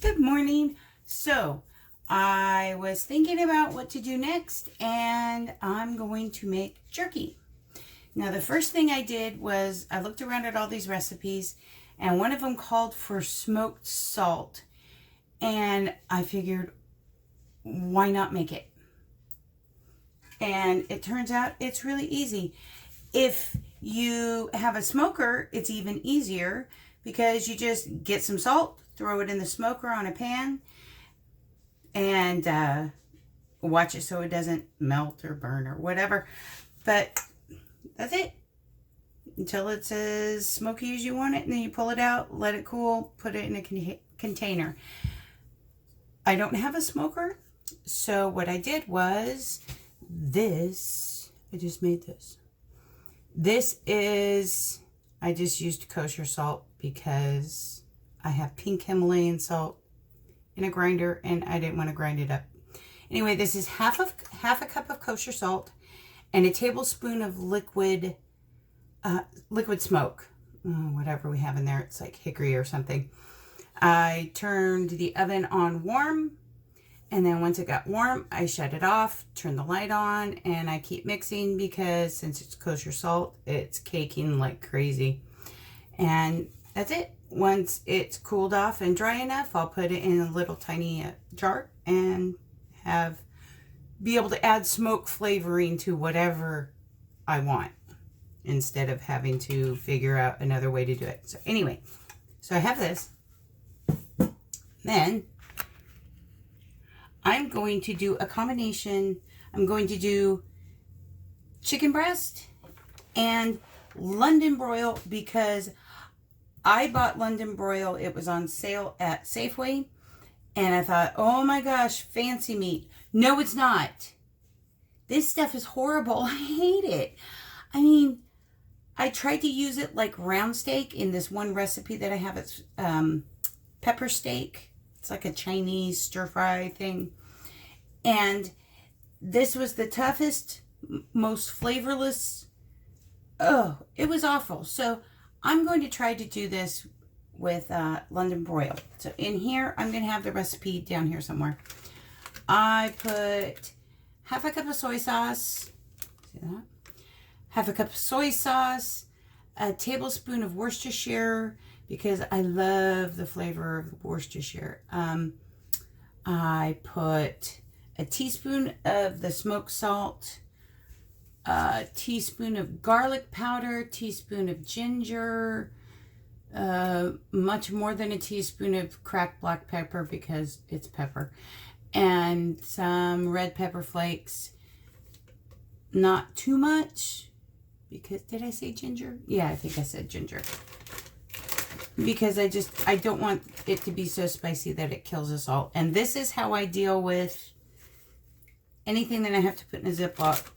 Good morning. So I was thinking about what to do next, and I'm going to make jerky. Now, the first thing I did was I looked around at all these recipes, and one of them called for smoked salt, and I figured, why not make it? And it turns out it's really easy. If you have a smoker, it's even easier because you just get some salt, throw it in the smoker on a pan, and watch it so it doesn't melt or burn or whatever. But that's it. Until it's as smoky as you want it, and then you pull it out, let it cool, put it in a container. I don't have a smoker, so what I did was this. I just made this. This is, I just used kosher salt because I have pink Himalayan salt in a grinder and I didn't want to grind it up. Anyway, this is half a cup of kosher salt and a tablespoon of liquid smoke. Whatever we have in there, it's like hickory or something. I turned the oven on warm, and then once it got warm, I shut it off, turned the light on, and I keep mixing because since it's kosher salt, it's caking like crazy. And that's it. Once it's cooled off and dry enough, I'll put it in a little tiny jar and be able to add smoke flavoring to whatever I want instead of having to figure out another way to do it. So anyway, so I have this. Then I'm going to do a combination. I'm going to do chicken breast and London Broil because I bought London Broil. It was on sale at Safeway. And I thought, oh my gosh, fancy meat. No, it's not. This stuff is horrible. I hate it. I mean, I tried to use it like round steak in this one recipe that I have. It's pepper steak. It's like a Chinese stir fry thing. And this was the toughest, most flavorless. Oh, it was awful. So I'm going to try to do this with London Broil. So in here, I'm going to have the recipe down here somewhere. I put half a cup of soy sauce. See that? Half a cup of soy sauce, a tablespoon of Worcestershire, because I love the flavor of Worcestershire. I put a teaspoon of the smoked salt, a teaspoon of garlic powder, teaspoon of ginger, much more than a teaspoon of cracked black pepper because it's pepper, and some red pepper flakes. Not too much because, did I say ginger? Yeah, I think I said ginger. Because I don't want it to be so spicy that it kills us all. And this is how I deal with anything that I have to put in a Ziploc.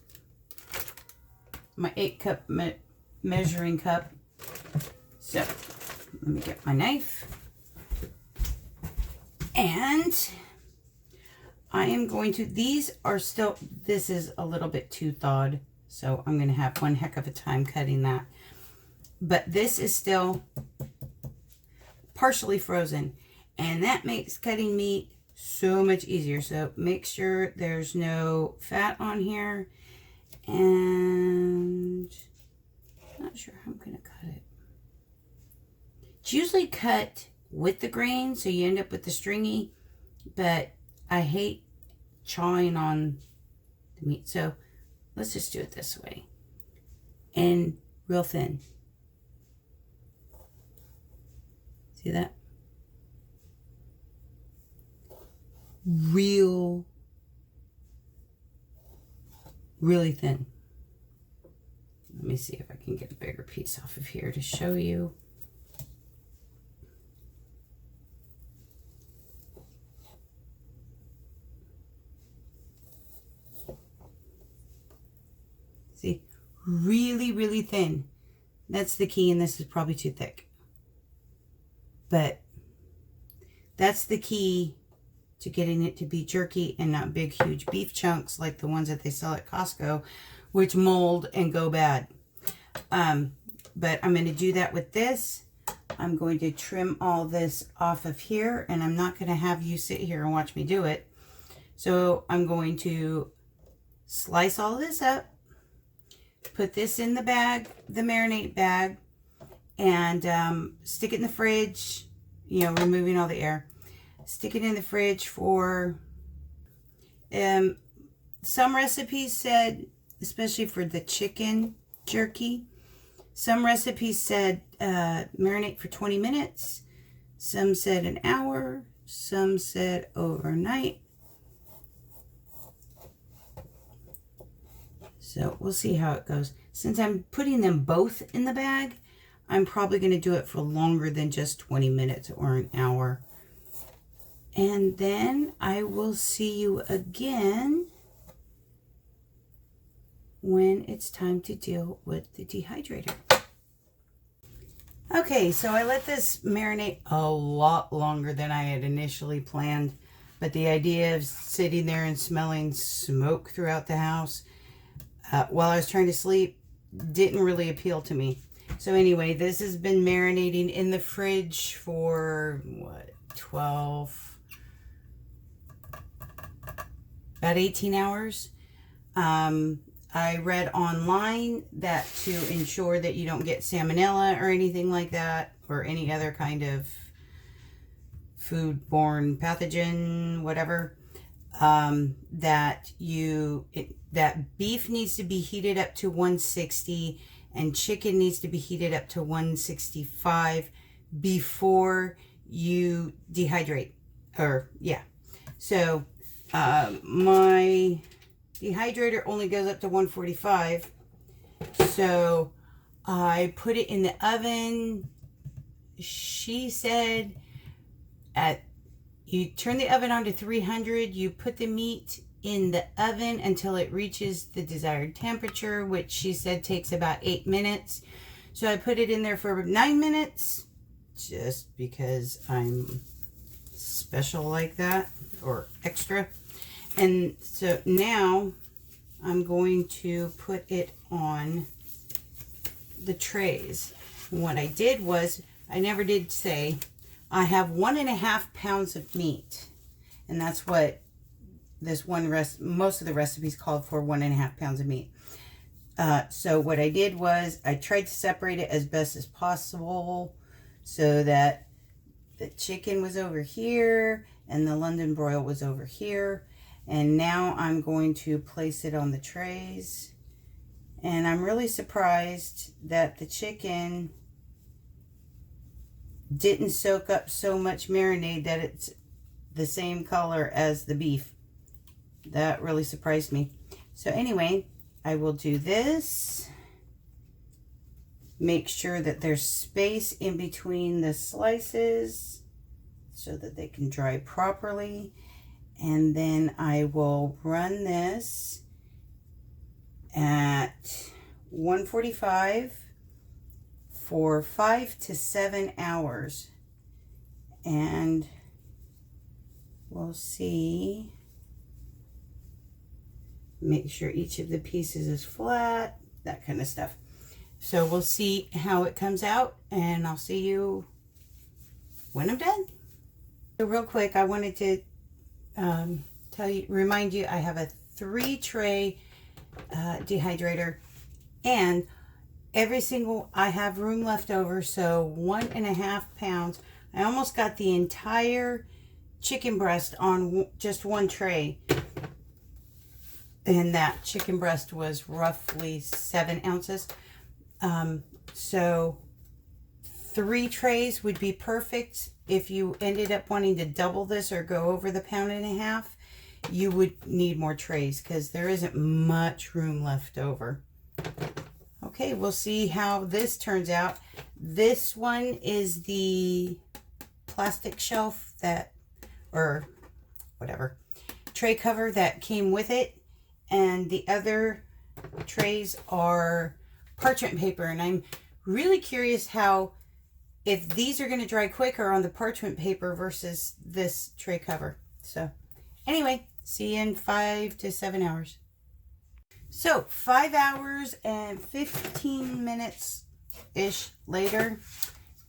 My 8-cup measuring cup. So, let me get my knife. And I am going to, these are still, this is a little bit too thawed. So I'm going to have one heck of a time cutting that. But this is still partially frozen, and that makes cutting meat so much easier. So make sure there's no fat on here, and I'm not sure how I'm gonna cut it. It's usually cut with the grain, so you end up with the stringy, but I hate chawing on the meat, so let's just do it this way and real thin. See that? Really thin. Let me see if I can get a bigger piece off of here to show you. See? Really thin. That's the key, and this is probably too thick. But that's the key to getting it to be jerky and not big, huge beef chunks like the ones that they sell at Costco, which mold and go bad. But I'm going to do that with this. I'm going to trim all this off of here, and I'm not going to have you sit here and watch me do it. So I'm going to slice all this up, put this in the bag, the marinade bag, and stick it in the fridge, you know, removing all the air. Stick it in the fridge for, some recipes said, especially for the chicken jerky, some recipes said marinate for 20 minutes. Some said an hour. Some said overnight. So we'll see how it goes. Since I'm putting them both in the bag, I'm probably going to do it for longer than just 20 minutes or an hour. And then I will see you again when it's time to deal with the dehydrator. Okay, so I let this marinate a lot longer than I had initially planned, but the idea of sitting there and smelling smoke throughout the house while I was trying to sleep didn't really appeal to me. So anyway, this has been marinating in the fridge for what, about 18 hours. I read online that to ensure that you don't get salmonella or anything like that, or any other kind of foodborne pathogen, whatever, that beef needs to be heated up to 160 and chicken needs to be heated up to 165 before you dehydrate. Or yeah, so my dehydrator only goes up to 145, so I put it in the oven. She said you turn the oven on to 300, you put the meat in the oven until it reaches the desired temperature, which she said takes about 8 minutes. So I put it in there for 9 minutes, just because I'm special like that, or extra. And so now I'm going to put it on the trays. What I did was, I never did say, I have 1.5 pounds of meat. And that's what this most of the recipes called for, 1.5 pounds of meat. So what I did was, I tried to separate it as best as possible so that the chicken was over here and the London broil was over here. And now I'm going to place it on the trays. And I'm really surprised that the chicken didn't soak up so much marinade that it's the same color as the beef. That really surprised me. So anyway, I will do this. Make sure that there's space in between the slices so that they can dry properly. And then I will run this at 145 for 5 to 7 hours. And we'll see. Make sure each of the pieces is flat, that kind of stuff. So we'll see how it comes out, and I'll see you when I'm done. So real quick, I wanted to remind you, I have a 3-tray dehydrator, and I have room left over, so 1.5 pounds. I almost got the entire chicken breast on just one tray, and that chicken breast was roughly 7 ounces. So 3 trays would be perfect. If you ended up wanting to double this or go over the 1.5 pounds, you would need more trays because there isn't much room left over. Okay, we'll see how this turns out. This one is the plastic shelf or whatever, tray cover that came with it. And the other trays are parchment paper. And I'm really curious if these are going to dry quicker on the parchment paper versus this tray cover. So anyway, see you in 5 to 7 hours. So 5 hours and 15 minutes-ish later,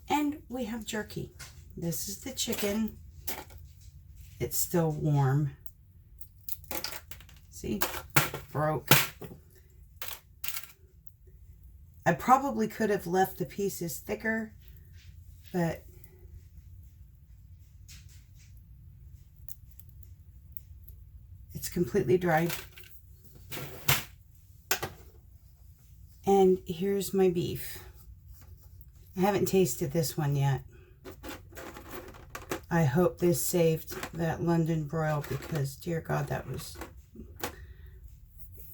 And we have jerky. This is the chicken. It's still warm. See? Broke. I probably could have left the pieces thicker, but it's completely dry. And here's my beef. I haven't tasted this one yet. I hope this saved that London broil because, dear God, that was,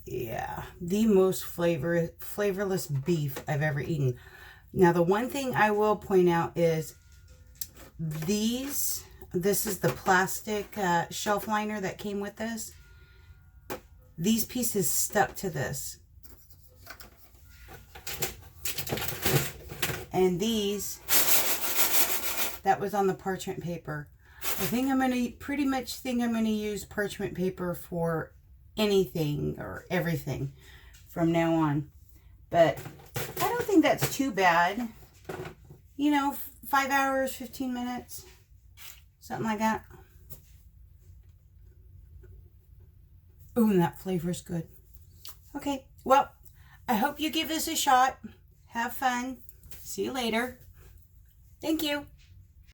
yeah, the most flavorless beef I've ever eaten. Now, the one thing I will point out is this is the plastic shelf liner that came with this. These pieces stuck to this. And these, that was on the parchment paper. I think I'm going to, pretty much think I'm going to use parchment paper for anything or everything from now on. But I don't think that's too bad. You know, 5 hours, 15 minutes, something like that. Ooh, and that flavor's good. Okay, well, I hope you give this a shot. Have fun. See you later. Thank you.